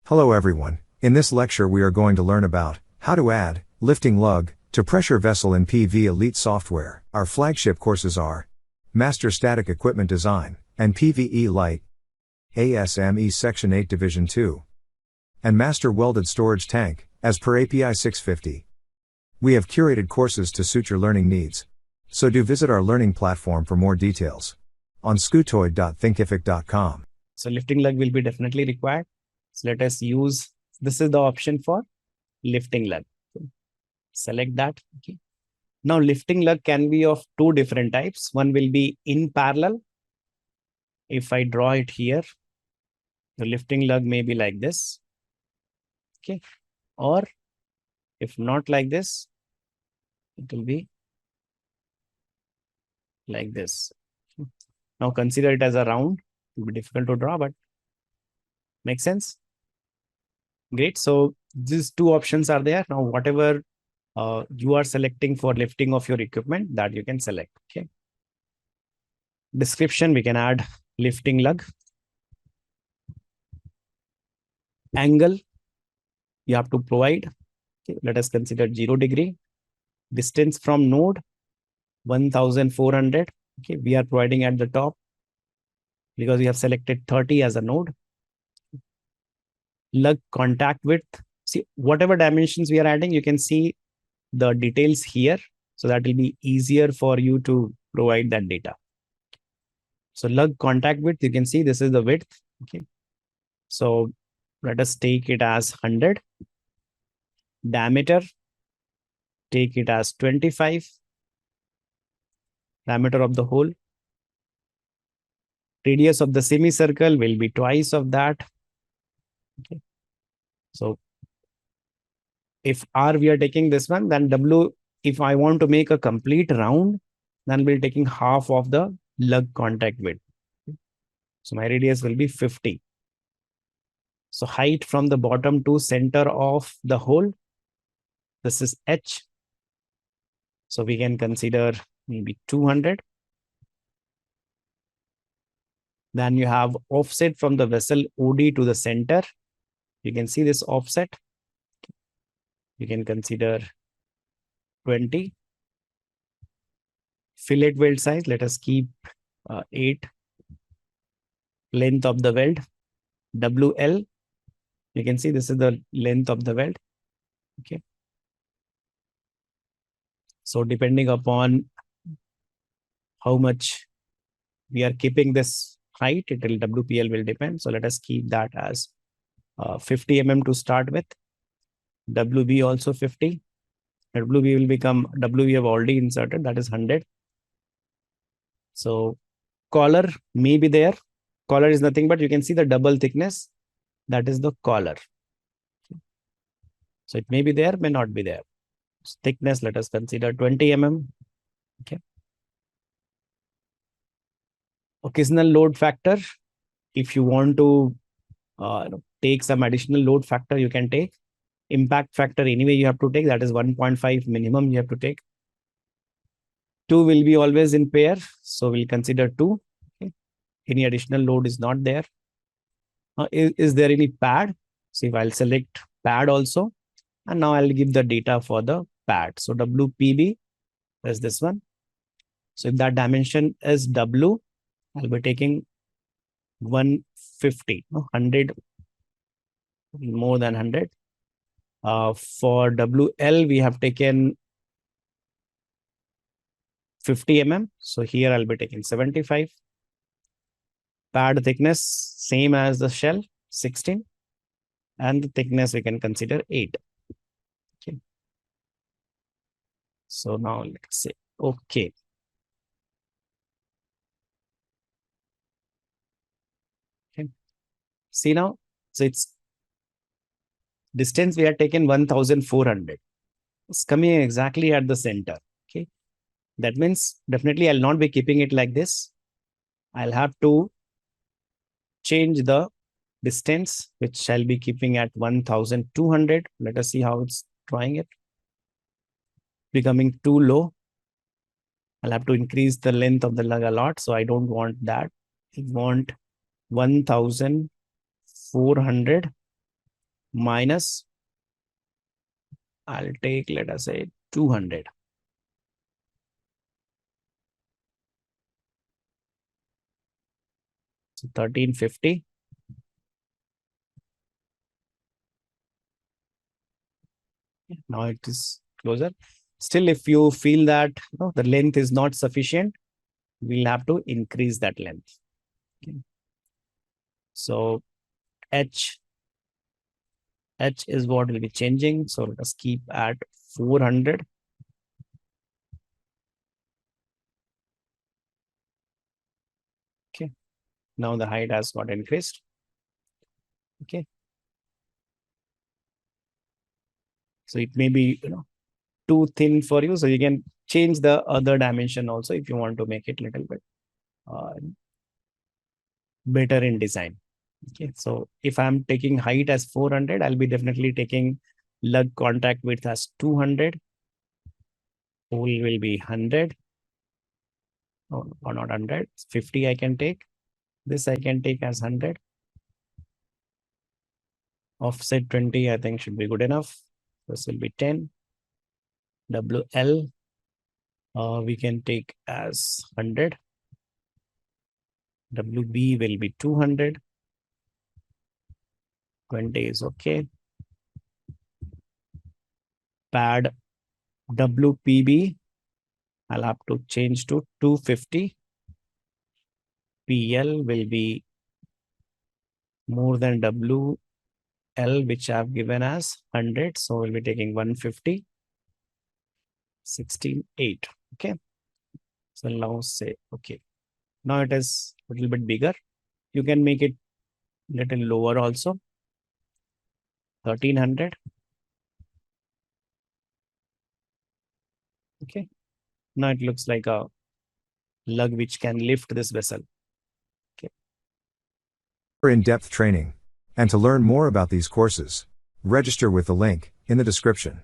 Hello everyone. In this lecture we are going to learn about how to add lifting lug to pressure vessel in PVelite software. Our flagship courses are Master Static Equipment Design and PVelite, ASME Section 8 Division 2, and Master Welded Storage Tank, as per API 650. We have curated courses to suit your learning needs. So do visit our learning platform for more details on scootoid.thinkific.com. So lifting lug will be definitely required. So let us use, this is the option for lifting lug. Select that. Okay. Now lifting lug can be of two different types. One will be in parallel. If I draw it here, the lifting lug may be like this. Okay. Or if not like this, it will be like this. Now consider it as a round. It will be difficult to draw, but makes sense. Great. So these two options are there. Now, whatever you are selecting for lifting of your equipment, that you can select. Okay. Description, we can add lifting lug. Angle, you have to provide. Okay. Let us consider 0 degree. Distance from node, 1400. Okay. We are providing at the top because we have selected 30 as a node. Lug contact width. See, whatever dimensions we are adding, you can see the details here. So that will be easier for you to provide that data. So lug contact width, you can see this is the width. Okay. So let us take it as 100. Diameter, take it as 25. Diameter of the hole. Radius of the semicircle will be twice of that. Okay. So if R we are taking this one, then W, if I want to make a complete round, then we're taking half of the lug contact width. So my radius will be 50. So height from the bottom to center of the hole, this is H. So we can consider maybe 200. Then you have offset from the vessel OD to the center. You can see this offset. You can consider 20. Fillet weld size, let us keep 8. Length of the weld, WL. You can see this is the length of the weld. Okay. So depending upon how much we are keeping this height, it will WPL will depend. So let us keep that as 50 mm to start with. WB also 50. WB will become, W we have already inserted, that is 100. So collar may be there. Collar is nothing but you can see the double thickness. That is the collar. So it may be there, may not be there. Thickness, let us consider 20 mm. Okay. Occasional load factor. If you want to take some additional load factor, you can take. Impact factor, anyway, you have to take. That is 1.5 minimum you have to take. 2 will be always in pair. So we'll consider 2. Okay. Any additional load is not there. Is there any pad? See, if I'll select pad also. And now I'll give the data for the pad. So WPB is this one. So if that dimension is W, I'll be taking 150, 100, more than 100. For WL, we have taken 50 mm. So here I'll be taking 75. Pad thickness, same as the shell, 16. And the thickness we can consider 8. Okay. So now let's say, okay. Okay. See now, so it's distance we have taken 1400. It's coming exactly at the center. Okay. That means definitely I'll not be keeping it like this. I'll have to change the distance, which shall be keeping at 1200. Let us see how it's drawing it. Becoming too low. I'll have to increase the length of the lug a lot. So I don't want that. I want 1400 minus, I'll take, let us say 200. So 1350. Now it is closer. Still, if you feel that the length is not sufficient, we'll have to increase that length. Okay. So H is what will be changing. So let us keep at 400. Okay. Now the height has got increased. Okay. So it may be too thin for you. So you can change the other dimension also if you want to make it a little bit better in design. Okay. So if I'm taking height as 400, I'll be definitely taking lug contact width as 200. Hole will be 100. Or not 100. 50 I can take. This I can take as 100. Offset 20 I think should be good enough. This will be 10. WL we can take as 100. WB will be 200. 20 is okay. Pad WPB, I'll have to change to 250. PL will be more than WL, which I've given as 100. So we'll be taking 150. 16.8. Okay. So now say, okay. Now it is a little bit bigger. You can make it little lower also. 1300. Okay. Now it looks like a lug which can lift this vessel. Okay. For in-depth training. And to learn more about these courses, register with the link in the description.